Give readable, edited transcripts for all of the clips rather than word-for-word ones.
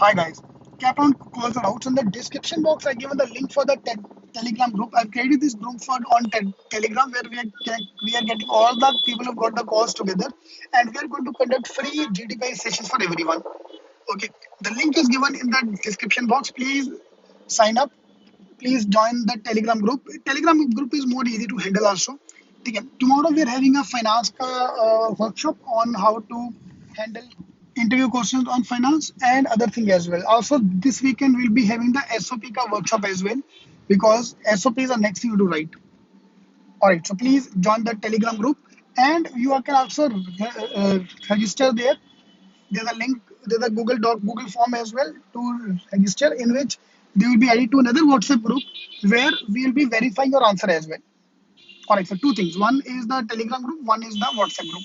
Hi guys, Capron calls are out. In the description box, I given the link for the Telegram group. I've created this group for on Telegram where we are getting all the people who got the calls together, and we are going to conduct free GDPI sessions for everyone. Okay, the link is given in the description box. Please sign up. Please join the Telegram group. Telegram group is more easy to handle also. ठीक है. Tomorrow we are having a finance workshop on how to handle interview questions on finance and other thing as well. Also, this weekend we'll be having the SOP ka workshop as well because SOPs are next thing to write. All right, so please join the Telegram group and you can also register there. There's a link, there's a Google form as well to register in which they will be added to another WhatsApp group where we will be verifying your answer as well. All right, so two things. One is the Telegram group, one is the WhatsApp group.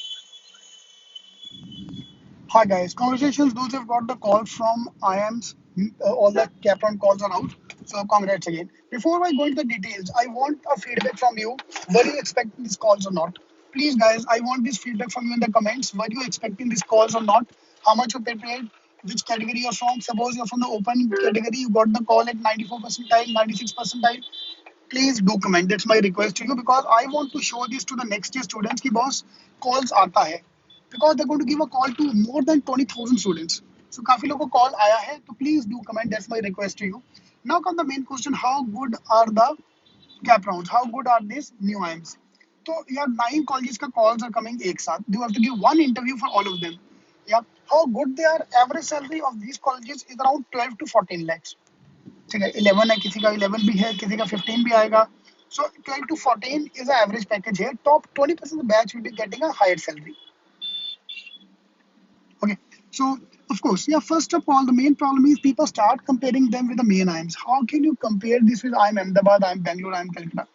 Hi guys, congratulations those who have got the call from IIMs. All the Capron calls are out. So congrats again. Before I go into the details, I want a feedback from you. Were you expecting these calls or not? Please guys, I want this feedback from you in the comments. Were you expecting these calls or not? How much you prepared? Which category you're from? Suppose you're from the open category, you got the call at 94 percentile, 96 percentile. Please do comment. That's my request to you because I want to show this to the next year students ki boss calls आता है because they're going to give a call to more than 20,000 students. So काफी लोगों को call आया है तो please do comment. That's my request to you. Now come the main question: how good are the cap rounds? How good are these new IIMs? So yeah, 9 colleges का calls are coming एक साथ. You have to give one interview for all of them. Yeah, how good they are? Average salary of these colleges is around 12 to 14 lakhs. ठीक है 11 है किसी का 11 भी है किसी का 15 भी आएगा so 12 to 14 is an average package here top 20% of the batch will be getting a higher salary. Okay, so of course yeah, first of all the main problem is people start comparing them with the main IIMs. How can you compare this with IIM Ahmedabad, IIM Bangalore, IIM Calcutta?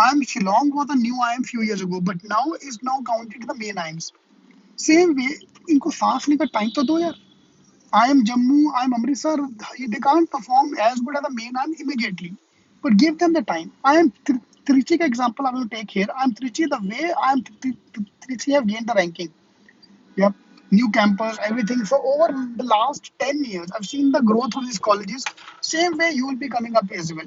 IIM Shillong was a new IIM few years ago but now is now counted in the main IIMs. Same way इनको सांस लेने का time तो दो यार. IIM Jammu, IIM Amritsar, they can't perform as good as the main IIM immediately. But give them the time. IIM Trichy example I will take here. IIM Trichy, the way IIM Trichy have gained the ranking. Yep. New campus, everything. So over the last 10 years, I've seen the growth of these colleges. Same way you will be coming up as well.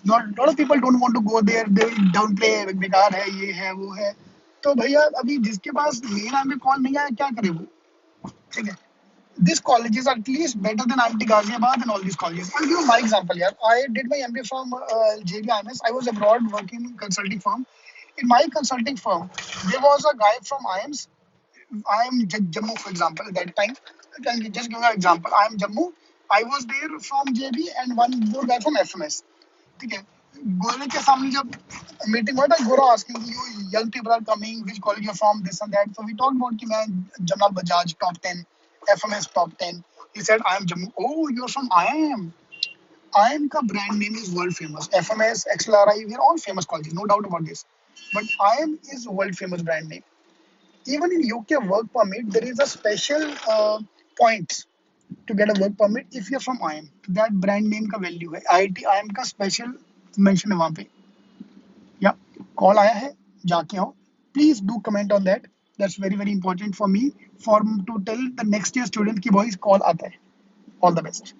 Not lot of people don't want to go there. They will downplay बेकार है ये है वो है. तो भैया अभी जिसके पास मेन IIM में कॉल नहीं आया क्या करे वो? ठीक है. These colleges are at least better than IIT Ghaziabad and all these colleges. I'll give you my example here. I did my MBA from JBIMS. I was abroad working in consulting firm. In my consulting firm, there was a guy from IIMs. I am Jammu, for example, at that time. I can just give you an example. I am Jammu. I was there from JB and one more guy from FMS. ठीक है गोरे के सामने जब meeting हुआ था गोरा asking you young people are coming which college you're from this and that so we talked about कि मैं Jamal Bajaj top 10 FMS top 10 he said I am Jammu oh you're from IIM IIM का brand name is world famous FMS XLRI we are all famous colleges no doubt about this but IIM is world famous brand name even in UK work permit there is a special points to get a work permit if you're from IIM. That brand name का value है. IIT IIM का special mention है वहाँ पे. Yeah, call आया है, जाके आओ. Please do comment on that. That's very very important for me for to tell the next year student कि boys call आता है. All the best.